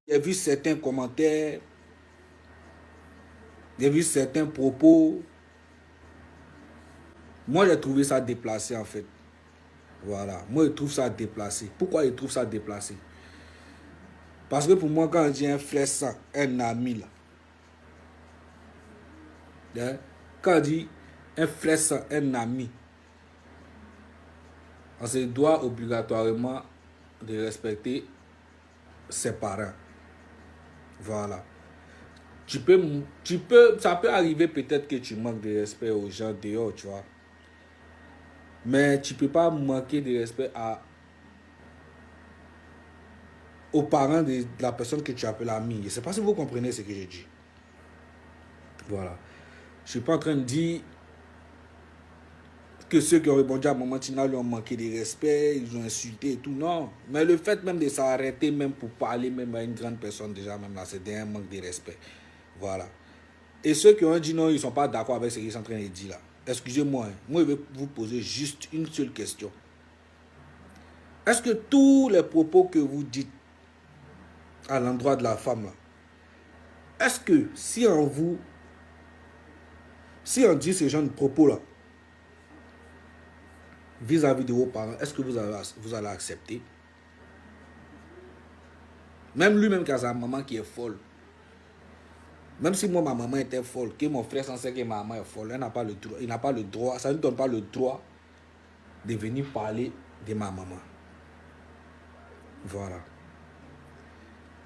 J'ai vu certains commentaires, j'ai vu certains propos. Moi, j'ai trouvé ça déplacé, en fait. Voilà. Moi, je trouve ça déplacé. Pourquoi je trouve ça déplacé? Parce que pour moi, quand je dis un frère sang, un ami, là, hein, quand je dis un frère sang, un ami, on se doit obligatoirement de respecter ses parents. Voilà. Ça peut arriver peut-être que tu manques de respect aux gens dehors, tu vois. Mais tu ne peux pas manquer de respect aux parents de la personne que tu appelles ami. Je ne sais pas si vous comprenez ce que je dis. Voilà. Je ne suis pas en train de dire que ceux qui ont répondu à Maman Tina lui ont manqué de respect, ils ont insulté et tout. Non. Mais le fait même de s'arrêter même pour parler même à une grande personne, déjà, même là, c'est un manque de respect. Voilà. Et ceux qui ont dit non, ils ne sont pas d'accord avec ce qu'ils sont en train de dire là. Excusez-moi, moi je vais vous poser juste une seule question. Est-ce que tous les propos que vous dites à l'endroit de la femme là, est-ce que si on dit ce genre de propos là, vis-à-vis de vos parents, est-ce que vous allez accepter? Même lui-même qui a sa maman qui est folle. Même si moi, ma maman était folle, que mon frère s'en sait que ma maman est folle, il n'a pas le droit, ça ne donne pas le droit de venir parler de ma maman. Voilà.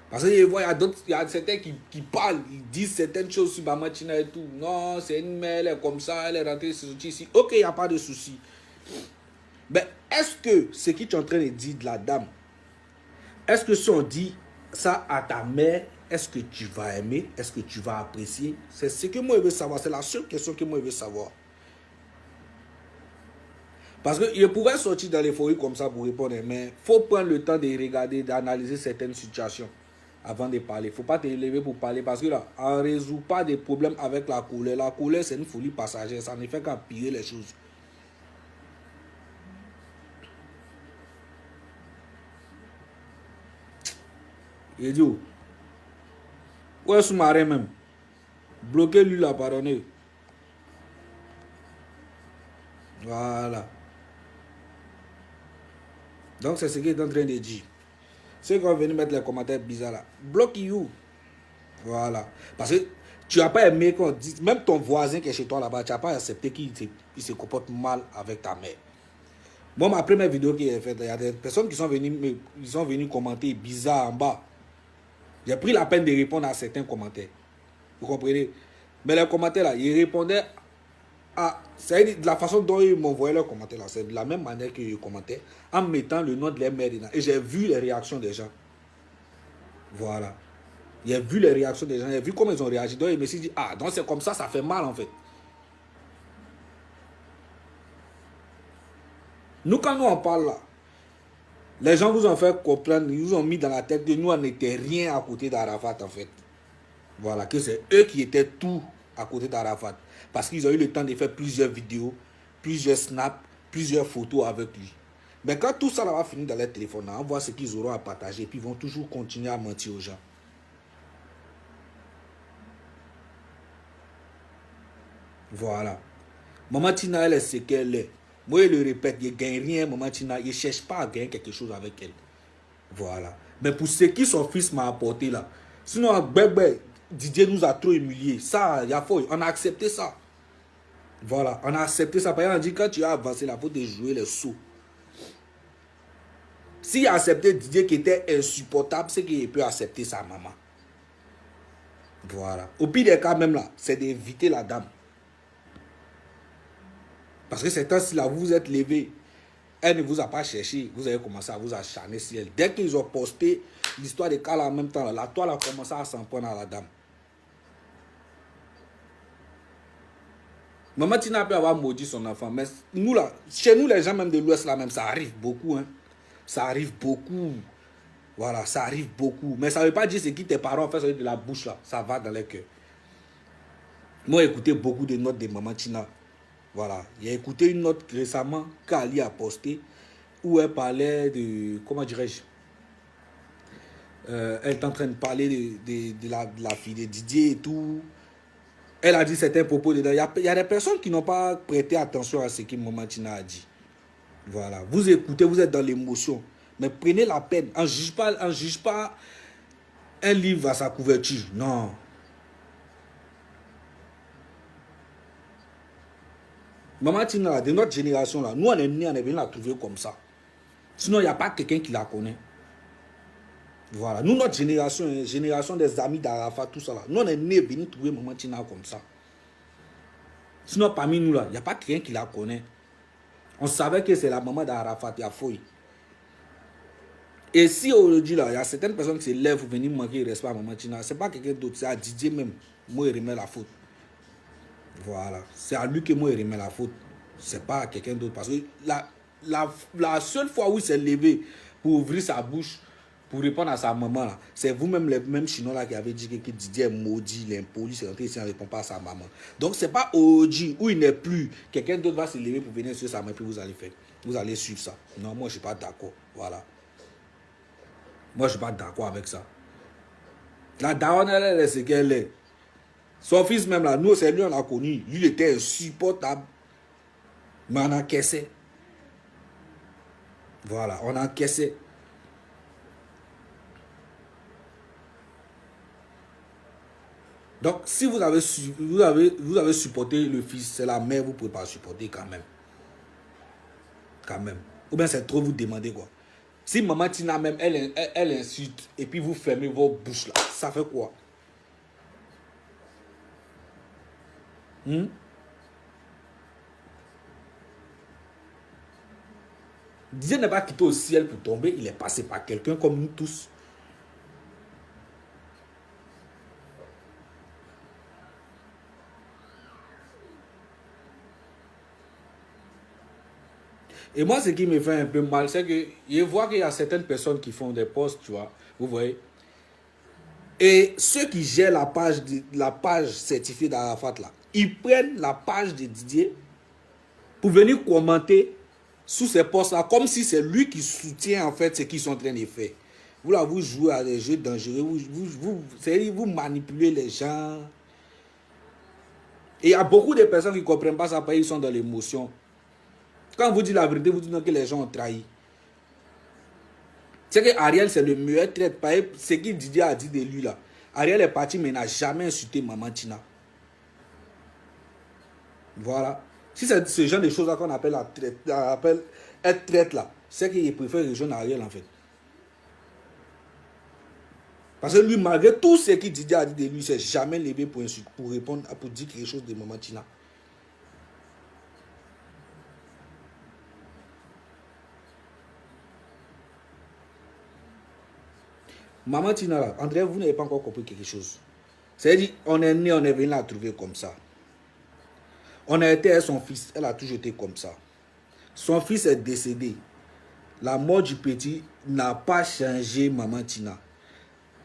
Parce qu'il y a certains qui parlent, ils disent certaines choses sur Maman Tina et tout. Non, c'est une mère, elle est comme ça, elle est rentrée ici. Ok, il n'y a pas de souci. Mais est-ce que ce que tu es en train de dire de la dame, est-ce que si on dit ça à ta mère, est-ce que tu vas aimer? Est-ce que tu vas apprécier? C'est ce que moi je veux savoir. C'est la seule question que moi je veux savoir. Parce qu'il pourrait sortir dans les forêts comme ça pour répondre, mais il faut prendre le temps de regarder, d'analyser certaines situations avant de parler. Il ne faut pas te lever pour parler parce que là, on ne résout pas des problèmes avec la colère. La colère, c'est une folie passagère. Ça ne fait qu'empirer les choses. Il dit, où est sous-marin même? Bloquez-lui là, pardonnez. Voilà. Donc, c'est ce qu'il est en train de dire. Ceux qui vont venir mettre les commentaires bizarres là, bloque you. Voilà. Parce que tu n'as pas aimé qu'on dise, même ton voisin qui est chez toi là-bas, tu n'as pas accepté qu'il se comporte mal avec ta mère. Moi, ma première vidéo qui est faite, il y a des personnes qui sont venues commenter bizarre en bas. J'ai pris la peine de répondre à certains commentaires. Vous comprenez? Mais les commentaires là, ils répondaient c'est de la façon dont ils m'envoyaient leurs commentaires là. C'est de la même manière qu'ils commentaient en mettant le nom de leur mère dedans. Et j'ai vu les réactions des gens. Voilà. J'ai vu les réactions des gens. J'ai vu comment ils ont réagi. Donc, je me suis dit, donc c'est comme ça fait mal en fait. Nous, quand nous on parle là, les gens vous ont fait comprendre, ils vous ont mis dans la tête que nous, on n'était rien à côté d'Arafat en fait. Voilà, que c'est eux qui étaient tout à côté d'Arafat. Parce qu'ils ont eu le temps de faire plusieurs vidéos, plusieurs snaps, plusieurs photos avec lui. Mais quand tout ça va finir dans leur téléphone, on voit ce qu'ils auront à partager et puis ils vont toujours continuer à mentir aux gens. Voilà. Maman Tina, elle est ce qu'elle est. Moi, je le répète, il ne gagne rien, Maman Tina. Il ne cherche pas à gagner quelque chose avec elle. Voilà. Mais pour ce qui son fils m'a apporté là, sinon, Didier nous a trop humiliés. Ça, il y a faux. On a accepté ça. Voilà. On a accepté ça. Par exemple, on dit quand tu as avancé, il faut te jouer les sauts. S'il a accepté Didier qui était insupportable, c'est qu'il peut accepter sa maman. Voilà. Au pire des cas, même là, c'est d'éviter la dame. Parce que c'est temps-ci là, vous vous êtes levé. Elle ne vous a pas cherché. Vous avez commencé à vous acharner sur elle. Dès qu'ils ont posté l'histoire de Kala en même temps, la toile a commencé à s'en prendre à la dame. Maman Tina peut avoir maudit son enfant. Mais nous là, chez nous les gens même de l'Ouest là même, ça arrive beaucoup. Hein. Ça arrive beaucoup. Voilà, ça arrive beaucoup. Mais ça ne veut pas dire ce que tes parents font de la bouche là. Ça va dans les cœurs. Moi, j'ai écouté beaucoup de notes de Maman Tina. Voilà. J'ai écouté une note récemment qu'Ali a postée où elle parlait de, comment dirais-je, elle est en train de parler de la fille de Didier et tout. Elle a dit certains propos dedans. Il y a des personnes qui n'ont pas prêté attention à ce que Maman Tina a dit. Voilà. Vous écoutez, vous êtes dans l'émotion. Mais prenez la peine. On ne juge pas un livre à sa couverture. Non. Maman Tina, de notre génération, là, nous, on est nés, on est venu la trouver comme ça. Sinon, il n'y a pas quelqu'un qui la connaît. Voilà. Nous, notre génération, génération des amis d'Arafat, tout ça là. Nous, on est nés, venus trouver Maman Tina comme ça. Sinon, parmi nous, là, il n'y a pas quelqu'un qui la connaît. On savait que c'est la maman d'Arafat, il y a fouille. Et si aujourd'hui, là, il y a certaines personnes qui se lèvent pour venir manquer respect à Maman Tina, ce n'est pas quelqu'un d'autre, c'est à Didier même. Moi, il remet la faute. Voilà. C'est à lui que moi, il remet la faute. Ce n'est pas à quelqu'un d'autre. Parce que la seule fois où il s'est levé pour ouvrir sa bouche, pour répondre à sa maman, c'est vous-même, les mêmes Chinois là, qui avez dit que Didier est maudit, il est impoli, c'est rentré ici, il ne répond pas à sa maman. Donc, ce n'est pas aujourd'hui où il n'est plus. Quelqu'un d'autre va se lever pour venir sur sa main, puis vous allez faire. Vous allez suivre ça. Non, moi, je ne suis pas d'accord. Voilà. Moi, je ne suis pas d'accord avec ça. La daronne, elle est ce qu'elle est. Son fils même là, nous, c'est lui, on l'a connu. Lui, il était insupportable. Mais on encaissait. Voilà, on encaissait. Donc, si vous avez supporté le fils, c'est la mère, vous ne pouvez pas supporter quand même. Quand même. Ou bien c'est trop vous demander quoi. Si Maman Tina même, elle insulte, et puis vous fermez vos bouches là, ça fait quoi? Dieu n'est pas quitté au ciel pour tomber, il est passé par quelqu'un comme nous tous. Et moi, ce qui me fait un peu mal, c'est que je vois qu'il y a certaines personnes qui font des posts, tu vois, vous voyez. Et ceux qui gèrent la page certifiée d'Arafat, là, ils prennent la page de Didier pour venir commenter sous ces posts-là, comme si c'est lui qui soutient en fait ce qu'ils sont en train de faire. Vous là, vous jouez à des jeux dangereux, vous manipulez les gens. Et il y a beaucoup de personnes qui ne comprennent pas ça parce qu'ils sont dans l'émotion. Quand vous dites la vérité, vous dites que les gens ont trahi. C'est que Ariel, c'est le meilleur traître. Ce que Didier a dit de lui là. Ariel est parti, mais il n'a jamais insulté Maman Tina. Voilà. Si c'est ce genre de choses là qu'on appelle être traître là, c'est qu'il préfère rejoindre Ariel en fait. Parce que lui, malgré tout ce que Didier a dit de lui, il ne s'est jamais levé pour répondre, pour dire quelque chose de Maman Tina. Maman Tina, là, André, vous n'avez pas encore compris quelque chose. C'est-à-dire, on est né, on est venu la trouver comme ça. On a été à son fils, elle a toujours été comme ça. Son fils est décédé. La mort du petit n'a pas changé Maman Tina.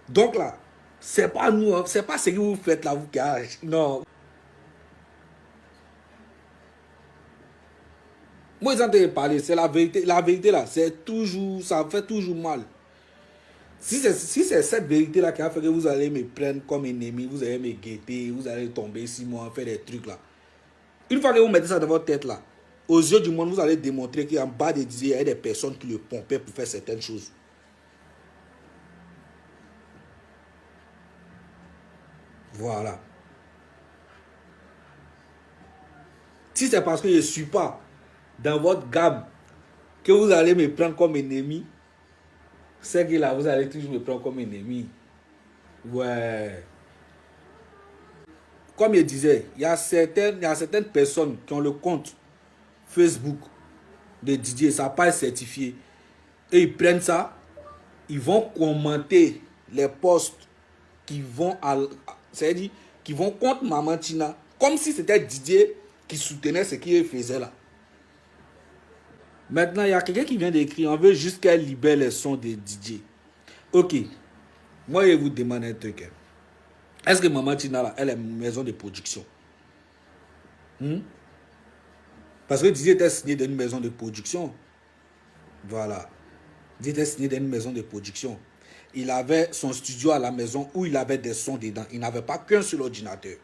Donc là, c'est pas nous, c'est pas ce que vous faites là, vous qui non. Moi, ils ont entendu parler, c'est la vérité. La vérité là, c'est toujours, ça fait toujours mal. Si c'est cette vérité-là qui a fait que vous allez me prendre comme ennemi, vous allez me guetter, vous allez tomber sur moi, faire des trucs là. Une fois que vous mettez ça dans votre tête là, aux yeux du monde, vous allez démontrer qu'en bas de Didier, il y a des personnes qui le pompaient pour faire certaines choses. Voilà. Si c'est parce que je ne suis pas dans votre gamme que vous allez me prendre comme ennemi, c'est que là, vous allez toujours me prendre comme ennemi. Ouais. Comme je disais, il y a certaines personnes qui ont le compte Facebook de Didier, sa page certifiée, et ils prennent ça, ils vont commenter les posts qui vont c'est-à-dire qui vont contre Maman Tina, comme si c'était Didier qui soutenait ce qu'il faisait là. Maintenant, il y a quelqu'un qui vient d'écrire, on veut juste qu'elle libère les sons de Didier. Ok, moi je vous demande un truc. Est-ce que Maman Tina là, elle est une maison de production? Parce que Didier était signé dans une maison de production. Voilà. Didier était signé dans une maison de production. il avait son studio à la maison où il avait des sons dedans. Il n'avait pas qu'un seul ordinateur.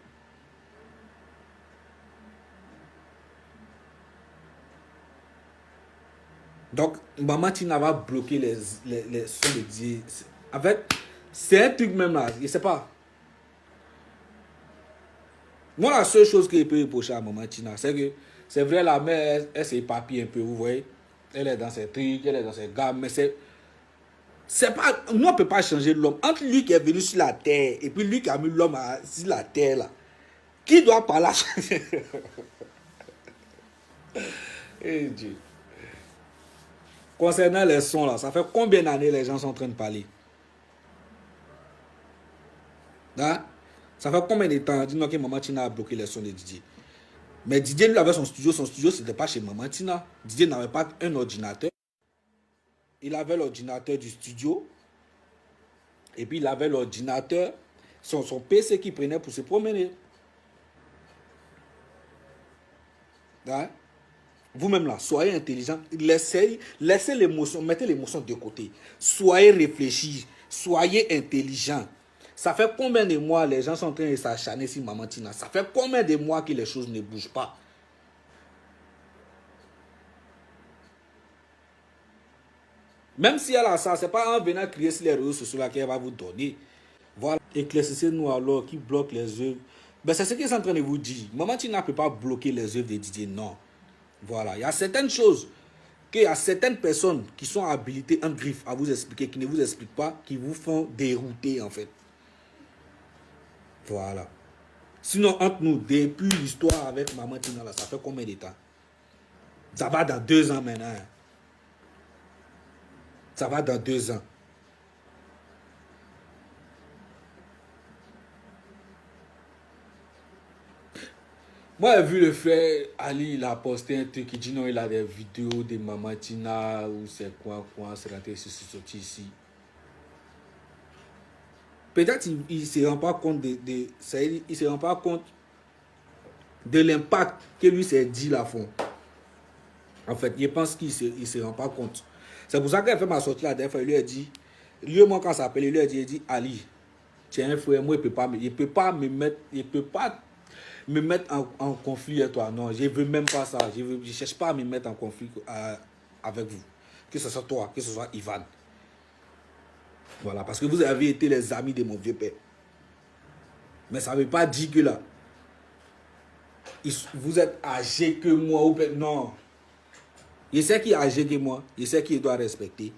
Donc, Maman Tina va bloquer les sons de DJ. En fait, c'est un truc même là, je ne sais pas. Moi, la seule chose que je peux reprocher à Maman Tina, c'est que, c'est vrai, la mère, elle s'éparpille un peu, vous voyez. Elle est dans ses trucs, elle est dans ses gammes, mais c'est pas, nous, on ne peut pas changer l'homme. Entre lui qui est venu sur la terre et puis lui qui a mis l'homme sur la terre, là, qui doit pas la changer? Eh Dieu. Concernant les sons, là, ça fait combien d'années les gens sont en train de parler? Hein? Ça fait combien de temps? Dis-nous que Maman Tina a bloqué les sons de Didier. Mais Didier, lui, avait son studio. Son studio, ce n'était pas chez Maman Tina. Didier n'avait pas un ordinateur. Il avait l'ordinateur du studio. Et puis, il avait l'ordinateur, son PC qu'il prenait pour se promener. Hein? Vous-même là, soyez intelligent. Laissez l'émotion, mettez l'émotion de côté. Soyez réfléchi. Soyez intelligent. Ça fait combien de mois les gens sont en train de s'acharner sur Maman Tina? Ça fait combien de mois que les choses ne bougent pas? Même si elle a ça, ce n'est pas en venant crier sur les réseaux sociaux qu'elle va vous donner. Voilà. Éclaircissez-nous alors qui bloque les œuvres. Ben, c'est ce qu'ils sont en train de vous dire. Maman Tina ne peut pas bloquer les œuvres de Didier, non. Voilà. Il y a certaines choses qu'il y a certaines personnes qui sont habilitées en griffe à vous expliquer, qui ne vous expliquent pas, qui vous font dérouter en fait. Voilà. Sinon, entre nous, depuis l'histoire avec Maman Tina, là, ça fait combien de temps? Ça va dans 2 ans maintenant. Ça va dans 2 ans. Moi, j'ai vu le frère Ali, il a posté un truc, il dit non, il a des vidéos de Maman Tina, ou c'est quoi, c'est rentré ici, c'est sorti ici. Peut-être il ne se rend pas compte il se rend pas compte de l'impact que lui s'est dit là fond. En fait, je pense qu'il ne se rend pas compte. C'est pour ça qu'il a fait ma sortie la dernière fois. Il lui a dit, lui moi quand ça s'appelle, il lui a dit, Ali, tu es un frère, moi il ne peut pas me mettre en conflit avec toi. Non, je ne veux même pas ça. Je ne cherche pas à me mettre en conflit avec vous. Que ce soit toi, que ce soit Ivan. Voilà, parce que vous avez été les amis de mon vieux père. Mais ça ne veut pas dire que là, vous êtes âgé que moi. Ou non. Je sais qui est âgé que moi. Je sais qui doit respecter.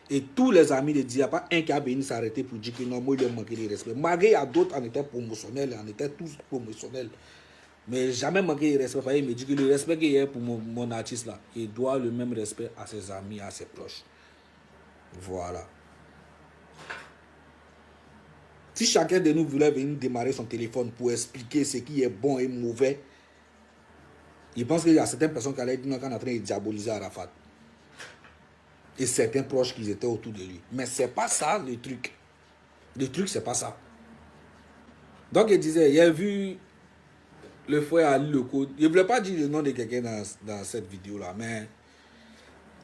Et tous les amis de Dieu, il n'y a pas un qui a venu s'arrêter pour dire que non, moi, il a manqué de respect. Malgré il y a d'autres, on était promotionnels, on était tous promotionnels. Mais jamais manqué de respect. Il me dit que le respect qu'il y a pour mon artiste là, il doit le même respect à ses amis, à ses proches. Voilà. Si chacun de nous voulait venir démarrer son téléphone pour expliquer ce qui est bon et mauvais, je pense qu'il y a certaines personnes qui allaient dire qu'on est en train de diaboliser Arafat. Et certains proches qui étaient autour de lui. Mais ce n'est pas ça le truc. Le truc, c'est pas ça. Donc, il disait, il a vu le frère Ali le code. Je ne voulais pas dire le nom de quelqu'un dans cette vidéo-là, mais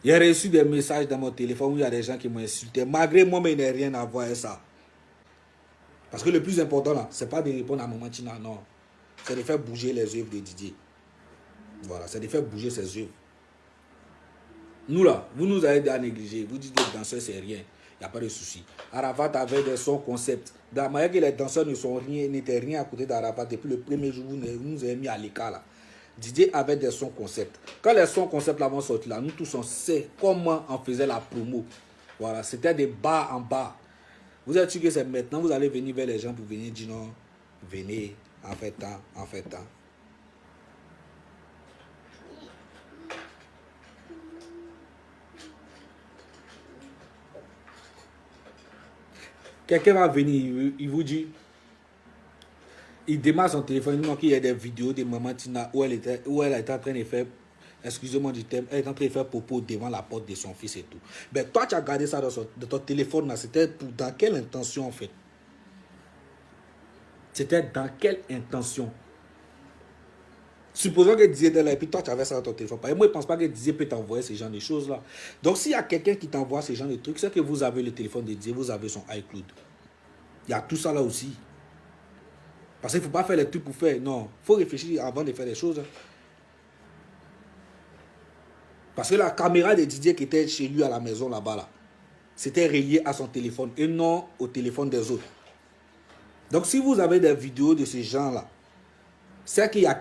il a reçu des messages dans mon téléphone où il y a des gens qui m'ont insulté. Malgré moi, mais il n'y a rien à voir avec ça. Parce que le plus important là, c'est pas de répondre à Maman Tina, non. C'est de faire bouger les œuvres de Didier. Voilà, c'est de faire bouger ses œuvres. Nous là, vous nous avez déjà négligé. Vous dites que les danseurs c'est rien. Il n'y a pas de souci. Arafat avait des sons concepts. Dans la manière que les danseurs n'étaient rien à côté d'Arafat depuis le premier jour où vous nous avez mis à l'écart là. Didier avait des sons concepts. Quand les sons concepts là vont sortir là, nous tous on sait comment on faisait la promo. Voilà, c'était des bas en bas. Vous êtes sûr que c'est maintenant, vous allez venir vers les gens pour venir dire non, venez, en fait temps, en fait temps. Quelqu'un va venir, il vous dit, il démarre son téléphone, il dit qu'il y a des vidéos de Maman Tina où elle était en train de faire, excusez-moi du thème, elle est en train de faire popo devant la porte de son fils et tout. Ben toi, tu as gardé ça dans ton téléphone, là, c'était dans quelle intention en fait? C'était dans quelle intention? Supposons que Didier était là et puis toi tu avais ça dans ton téléphone. Moi, je ne pense pas que Didier peut t'envoyer ce genre de choses-là. Donc, s'il y a quelqu'un qui t'envoie ce genre de trucs, c'est que vous avez le téléphone de Didier, vous avez son iCloud. Il y a tout ça là aussi. Parce qu'il ne faut pas faire les trucs pour faire. Non, il faut réfléchir avant de faire les choses. Parce que la caméra de Didier qui était chez lui à la maison là-bas, là, c'était relié à son téléphone et non au téléphone des autres. Donc, si vous avez des vidéos de ces gens-là, c'est qu'il y a